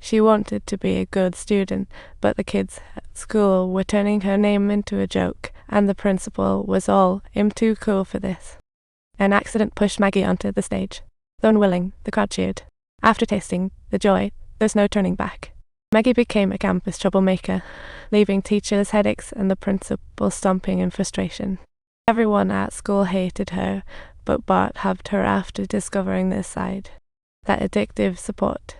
She wanted to be a good student, but the kids at school were turning her name into a joke, and the principal was all, "I'm too cool for this." An accident pushed Maggie onto the stage. Though unwilling, the crowd cheered. After tasting the joy, there's no turning back. Maggie became a campus troublemaker, leaving teachers' headaches and the principal stomping in frustration. Everyone at school hated her, but Bart hugged her after discovering this side. That addictive support.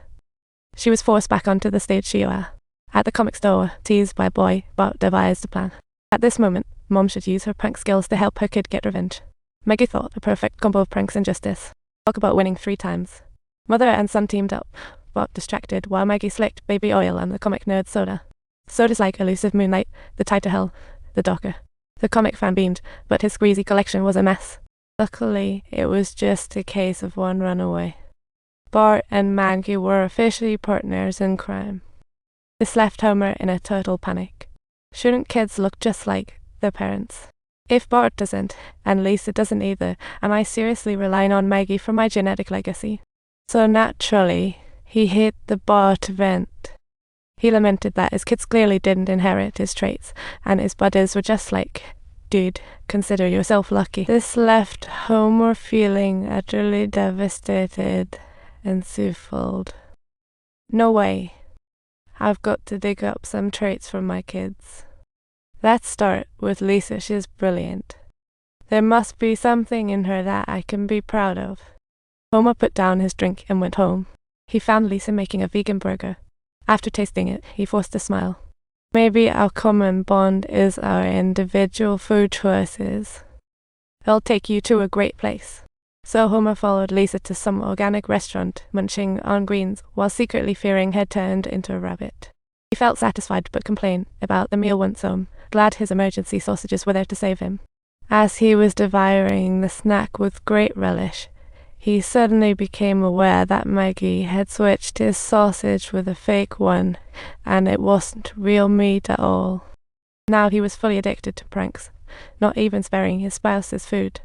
She was forced back onto the stage she were. At the comic store, teased by a boy, Bart devised a plan. At this moment, Mom should use her prank skills to help her kid get revenge. Maggie thought a perfect combo of pranks and justice. Talk about winning 3 times. Mother and son teamed up, Bart distracted while Maggie slicked baby oil on the comic nerd soda. Soda's like elusive moonlight, the tighter hell, the darker. The comic fan beamed, but his squeezy collection was a mess. Luckily, it was just a case of one runaway. Bart and Maggie were officially partners in crime. This left Homer in a total panic. Shouldn't kids look just like their parents? If Bart doesn't, and Lisa doesn't either, am I seriously relying on Maggie for my genetic legacy? So naturally, he hit the Bart event. He lamented that his kids clearly didn't inherit his traits, and his buddies were just like, "Dude, consider yourself lucky." This left Homer feeling utterly devastated and baffled. No way. I've got to dig up some traits from my kids. Let's start with Lisa. She's brilliant. There must be something in her that I can be proud of. Homer put down his drink and went home. He found Lisa making a vegan burger. After tasting it, he forced a smile. Maybe our common bond is our individual food choices. I'll take you to a great place. So Homer followed Lisa to some organic restaurant, munching on greens, while secretly fearing he'd turned into a rabbit. He felt satisfied but complained about the meal once home, glad his emergency sausages were there to save him. As he was devouring the snack with great relish, he suddenly became aware that Maggie had switched his sausage with a fake one, and it wasn't real meat at all. Now he was fully addicted to pranks, not even sparing his spouse's food.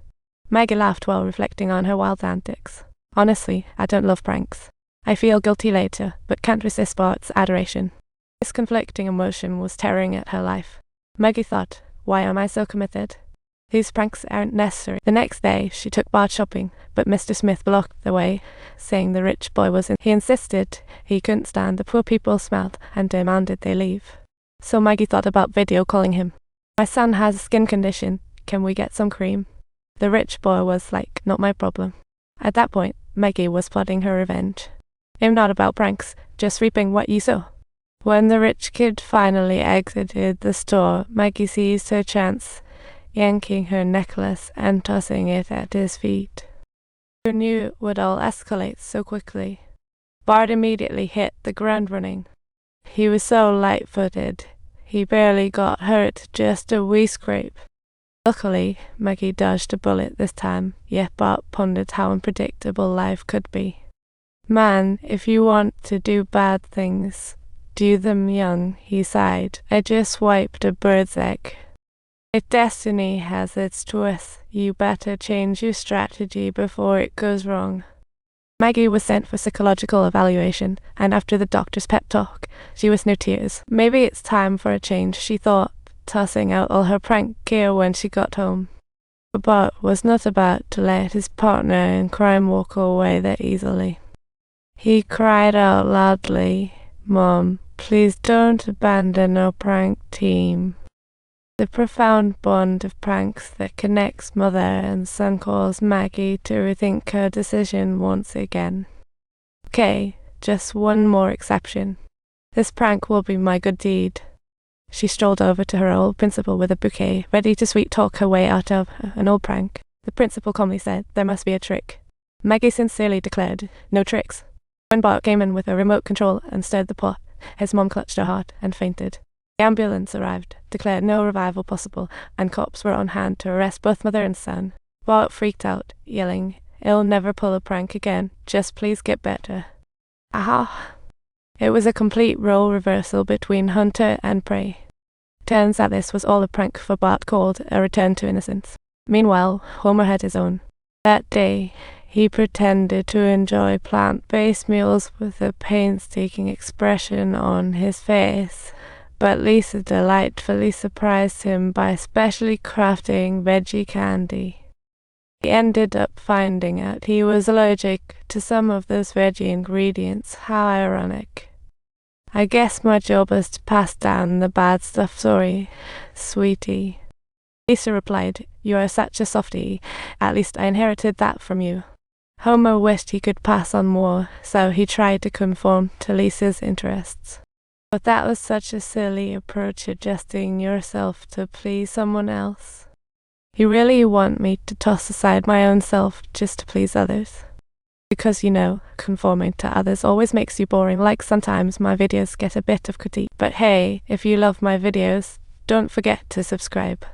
Maggie laughed while reflecting on her wild antics. Honestly, I don't love pranks. I feel guilty later, but can't resist Bart's adoration. This conflicting emotion was tearing at her life. Maggie thought, why am I so committed? These pranks aren't necessary. The next day, she took Bart shopping, but Mr. Smith blocked the way, saying the rich boy was in. He insisted he couldn't stand the poor people's smell and demanded they leave. So Maggie thought about video calling him. My son has a skin condition. Can we get some cream? The rich boy was like, not my problem. At that point, Maggie was plotting her revenge. I'm not about pranks, just reaping what you sow. When the rich kid finally exited the store, Maggie seized her chance, yanking her necklace and tossing it at his feet. Who knew it would all escalate so quickly? Bart immediately hit the ground running. He was so light-footed, he barely got hurt, just a wee scrape. Luckily, Maggie dodged a bullet this time, yet Bart pondered how unpredictable life could be. Man, if you want to do bad things, do them young, he sighed. I just wiped a bird's egg. If destiny has its twists, you better change your strategy before it goes wrong. Maggie was sent for psychological evaluation, and after the doctor's pep talk, she was near tears. Maybe it's time for a change, she thought, tossing out all her prank gear when she got home. But Bart was not about to let his partner in crime walk away that easily. He cried out loudly, "Mom, please don't abandon our prank team." The profound bond of pranks that connects mother and son caused Maggie to rethink her decision once again. Okay, just one more exception. This prank will be my good deed. She strolled over to her old principal with a bouquet, ready to sweet-talk her way out of an old prank. The principal calmly said there must be a trick. Maggie sincerely declared, no tricks. When Bart came in with a remote control and stirred the pot, his mom clutched her heart and fainted. The ambulance arrived, declared no revival possible, and cops were on hand to arrest both mother and son. Bart freaked out, yelling, "I'll never pull a prank again, just please get better." Aha! It was a complete role reversal between hunter and prey. Turns out this was all a prank for Bart called a return to innocence. Meanwhile, Homer had his own. That day, He pretended to enjoy plant-based meals with a painstaking expression on his face, but Lisa delightfully surprised him by specially crafting veggie candy. He ended up finding out he was allergic to some of those veggie ingredients. How ironic. I guess my job is to pass down the bad stuff, sorry, sweetie. Lisa replied, "You are such a softie, at least I inherited that from you." Homer wished he could pass on more, so he tried to conform to Lisa's interests. But that was such a silly approach, adjusting yourself to please someone else. You really want me to toss aside my own self just to please others? Because, conforming to others always makes you boring. Like, sometimes my videos get a bit of critique. But hey, if you love my videos, don't forget to subscribe.